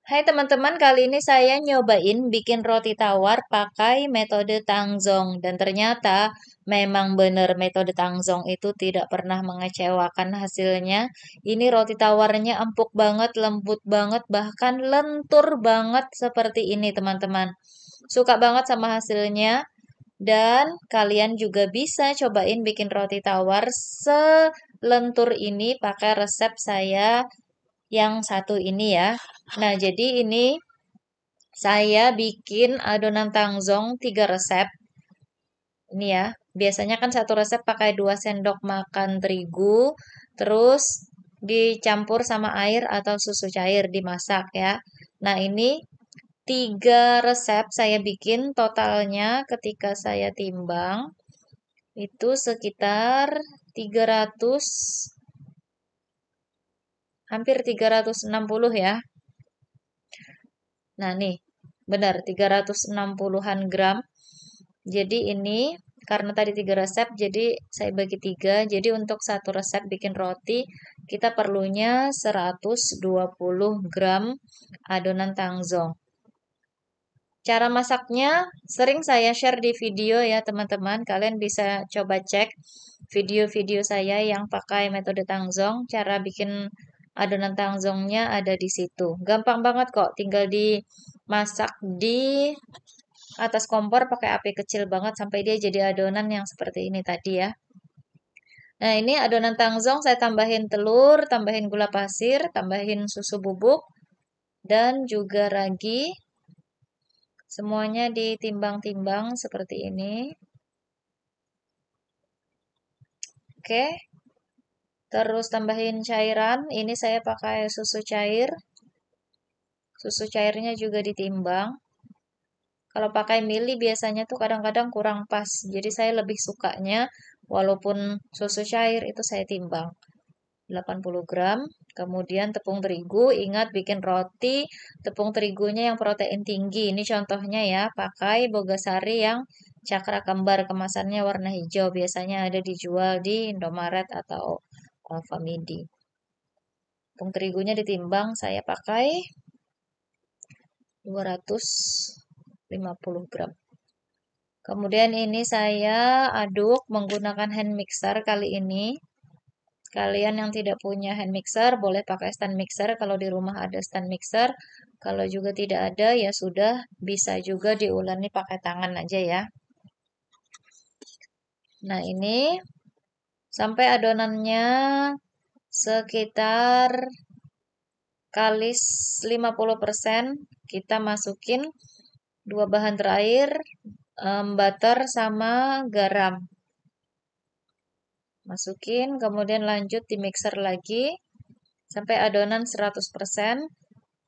Hai teman-teman, kali ini saya nyobain bikin roti tawar pakai metode Tangzong dan ternyata memang benar metode Tangzong itu tidak pernah mengecewakan hasilnya. Ini roti tawarnya empuk banget, lembut banget, bahkan lentur banget seperti ini teman-teman. Suka banget sama hasilnya dan kalian juga bisa cobain bikin roti tawar selentur ini pakai resep saya yang satu ini ya. Nah, jadi ini saya bikin adonan tangzong 3 resep. Ini ya, biasanya kan satu resep pakai 2 sendok makan terigu, terus dicampur sama air atau susu cair dimasak ya. Nah, ini 3 resep saya bikin totalnya ketika saya timbang itu sekitar 300, hampir 360 ya. Nah, nih, benar 360-an gram. Jadi ini karena tadi 3 resep, jadi saya bagi 3. Jadi untuk satu resep bikin roti, kita perlunya 120 gram adonan tangzong. Cara masaknya sering saya share di video ya teman-teman. Kalian bisa coba cek video-video saya yang pakai metode tangzong. Cara bikin adonan tangzongnya ada di situ. Gampang banget kok, tinggal dimasak di atas kompor pakai api kecil banget sampai dia jadi adonan yang seperti ini tadi ya. Nah, ini adonan tangzong saya tambahin telur, tambahin gula pasir, tambahin susu bubuk, dan juga ragi. Semuanya ditimbang-timbang seperti ini. Oke, terus tambahin cairan. Ini saya pakai susu cair. Susu cairnya juga ditimbang. Kalau pakai mili biasanya tuh kadang-kadang kurang pas. Jadi saya lebih sukanya walaupun susu cair itu saya timbang. 80 gram. Kemudian tepung terigu, ingat bikin roti, tepung terigunya yang protein tinggi. Ini contohnya ya, pakai Bogasari yang cakra kembar, kemasannya warna hijau. Biasanya ada dijual di Indomaret atau Alfamidi. Tepung terigunya ditimbang, saya pakai 250 gram. Kemudian ini saya aduk menggunakan hand mixer kali ini. Kalian yang tidak punya hand mixer boleh pakai stand mixer kalau di rumah ada stand mixer. Kalau juga tidak ada ya sudah bisa juga diuleni pakai tangan aja ya. Nah, ini sampai adonannya sekitar kali 50%, kita masukin dua bahan terakhir, butter sama garam. Masukin, kemudian lanjut di mixer lagi sampai adonan 100%.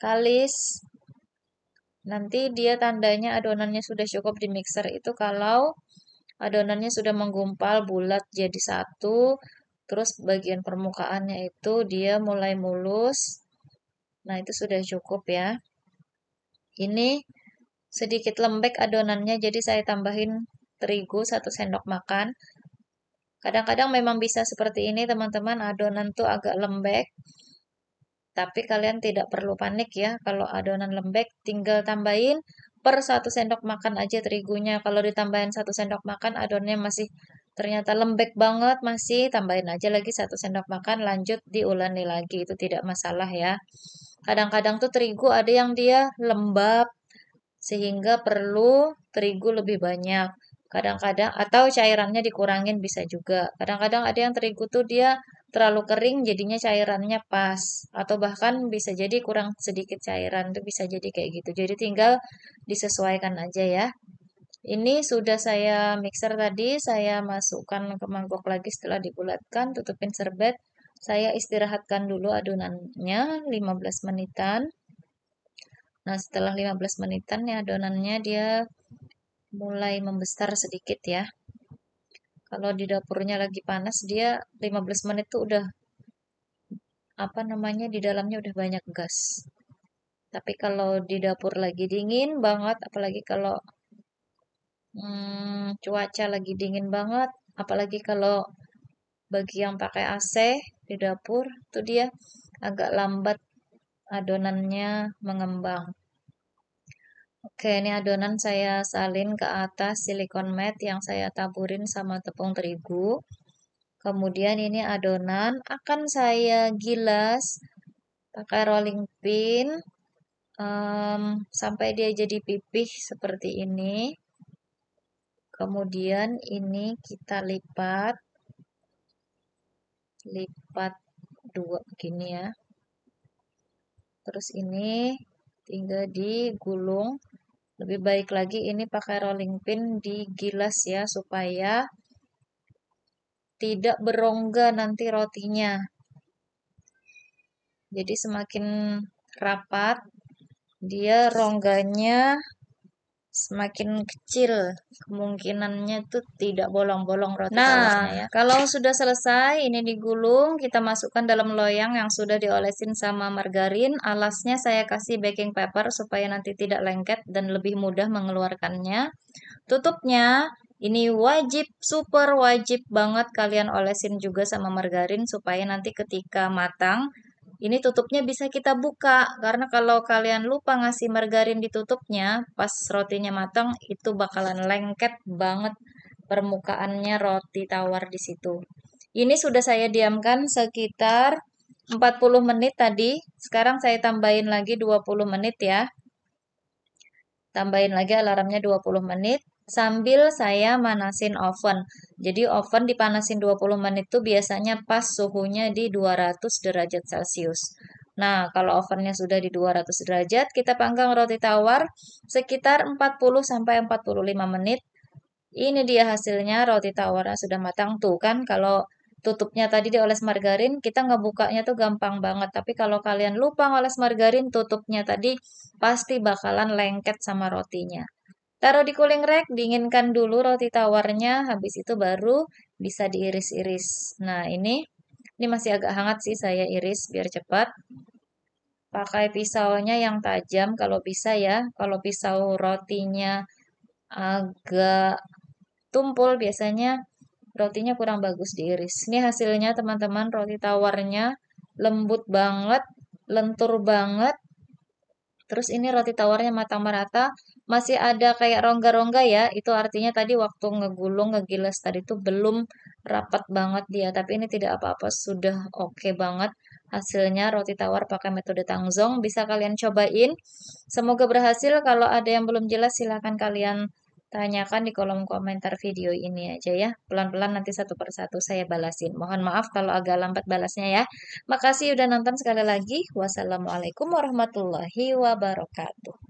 Kalis. Nanti dia tandanya adonannya sudah cukup di mixer itu kalau adonannya sudah menggumpal bulat jadi satu, terus bagian permukaannya itu dia mulai mulus. Nah, itu sudah cukup ya. Ini sedikit lembek adonannya, jadi saya tambahin terigu 1 sendok makan. Kadang-kadang memang bisa seperti ini teman-teman, adonan tuh agak lembek. Tapi kalian tidak perlu panik ya, kalau adonan lembek tinggal tambahin per 1 sendok makan aja terigunya. Kalau ditambahin 1 sendok makan adonannya masih ternyata lembek banget, masih tambahin aja lagi 1 sendok makan, lanjut diuleni lagi, itu tidak masalah ya. Kadang-kadang tuh terigu ada yang dia lembab, sehingga perlu terigu lebih banyak. Kadang-kadang atau cairannya dikurangin bisa juga. Kadang-kadang ada yang terigu tuh dia terlalu kering jadinya cairannya pas atau bahkan bisa jadi kurang sedikit cairan itu bisa jadi kayak gitu. Jadi tinggal disesuaikan aja ya. Ini sudah saya mixer tadi, saya masukkan ke mangkok lagi setelah dibulatkan, tutupin serbet. Saya istirahatkan dulu adonannya 15 menitan. Nah, setelah 15 menitan ya adonannya dia mulai membesar sedikit ya. Kalau di dapurnya lagi panas dia 15 menit tuh udah apa namanya di dalamnya udah banyak gas. Tapi kalau di dapur lagi dingin banget, apalagi kalau cuaca lagi dingin banget, apalagi kalau bagi yang pakai AC di dapur tuh dia agak lambat adonannya mengembang. Oke, ini adonan saya salin ke atas silikon mat yang saya taburin sama tepung terigu. Kemudian ini adonan akan saya gilas pakai rolling pin sampai dia jadi pipih seperti ini. Kemudian ini kita lipat dua begini ya. Terus ini tinggal digulung. Lebih baik lagi ini pakai rolling pin digilas ya supaya tidak berongga nanti rotinya. Jadi semakin rapat dia rongganya semakin kecil, kemungkinannya tuh tidak bolong-bolong roti tawarnya ya. Kalau sudah selesai ini digulung, kita masukkan dalam loyang yang sudah diolesin sama margarin. Alasnya saya kasih baking paper supaya nanti tidak lengket dan lebih mudah mengeluarkannya. Tutupnya ini wajib, super wajib banget kalian olesin juga sama margarin supaya nanti ketika matang ini tutupnya bisa kita buka, karena kalau kalian lupa ngasih margarin di tutupnya, pas rotinya matang, itu bakalan lengket banget permukaannya roti tawar di situ. Ini sudah saya diamkan sekitar 40 menit tadi. Sekarang saya tambahin lagi 20 menit ya. Tambahin lagi alarmnya 20 menit. Sambil saya manasin oven. Jadi oven dipanasin 20 menit tuh biasanya pas suhunya di 200 derajat Celcius. Nah, kalau ovennya sudah di 200 derajat, kita panggang roti tawar sekitar 40-45 menit. Ini dia hasilnya, roti tawarnya sudah matang. Tuh kan, kalau tutupnya tadi dioles margarin, kita ngebukanya tuh gampang banget. Tapi kalau kalian lupa ngoles margarin, tutupnya tadi pasti bakalan lengket sama rotinya. Taruh di cooling rack, dinginkan dulu roti tawarnya, habis itu baru bisa diiris-iris. Nah, ini masih agak hangat sih, saya iris biar cepat. Pakai pisaunya yang tajam kalau bisa ya. Kalau pisau rotinya agak tumpul, biasanya rotinya kurang bagus diiris. Ini hasilnya teman-teman, roti tawarnya lembut banget, lentur banget. Terus ini roti tawarnya matang merata, masih ada kayak rongga-rongga ya. Itu artinya tadi waktu ngegulung, ngegilas tadi tuh belum rapat banget dia. Tapi ini tidak apa-apa, sudah oke banget. Hasilnya roti tawar pakai metode Tangzong, bisa kalian cobain. Semoga berhasil. Kalau ada yang belum jelas silahkan kalian tanyakan di kolom komentar video ini aja ya. Pelan-pelan nanti satu persatu saya balasin. Mohon maaf kalau agak lambat balasnya ya. Makasih udah nonton sekali lagi. Wassalamualaikum warahmatullahi wabarakatuh.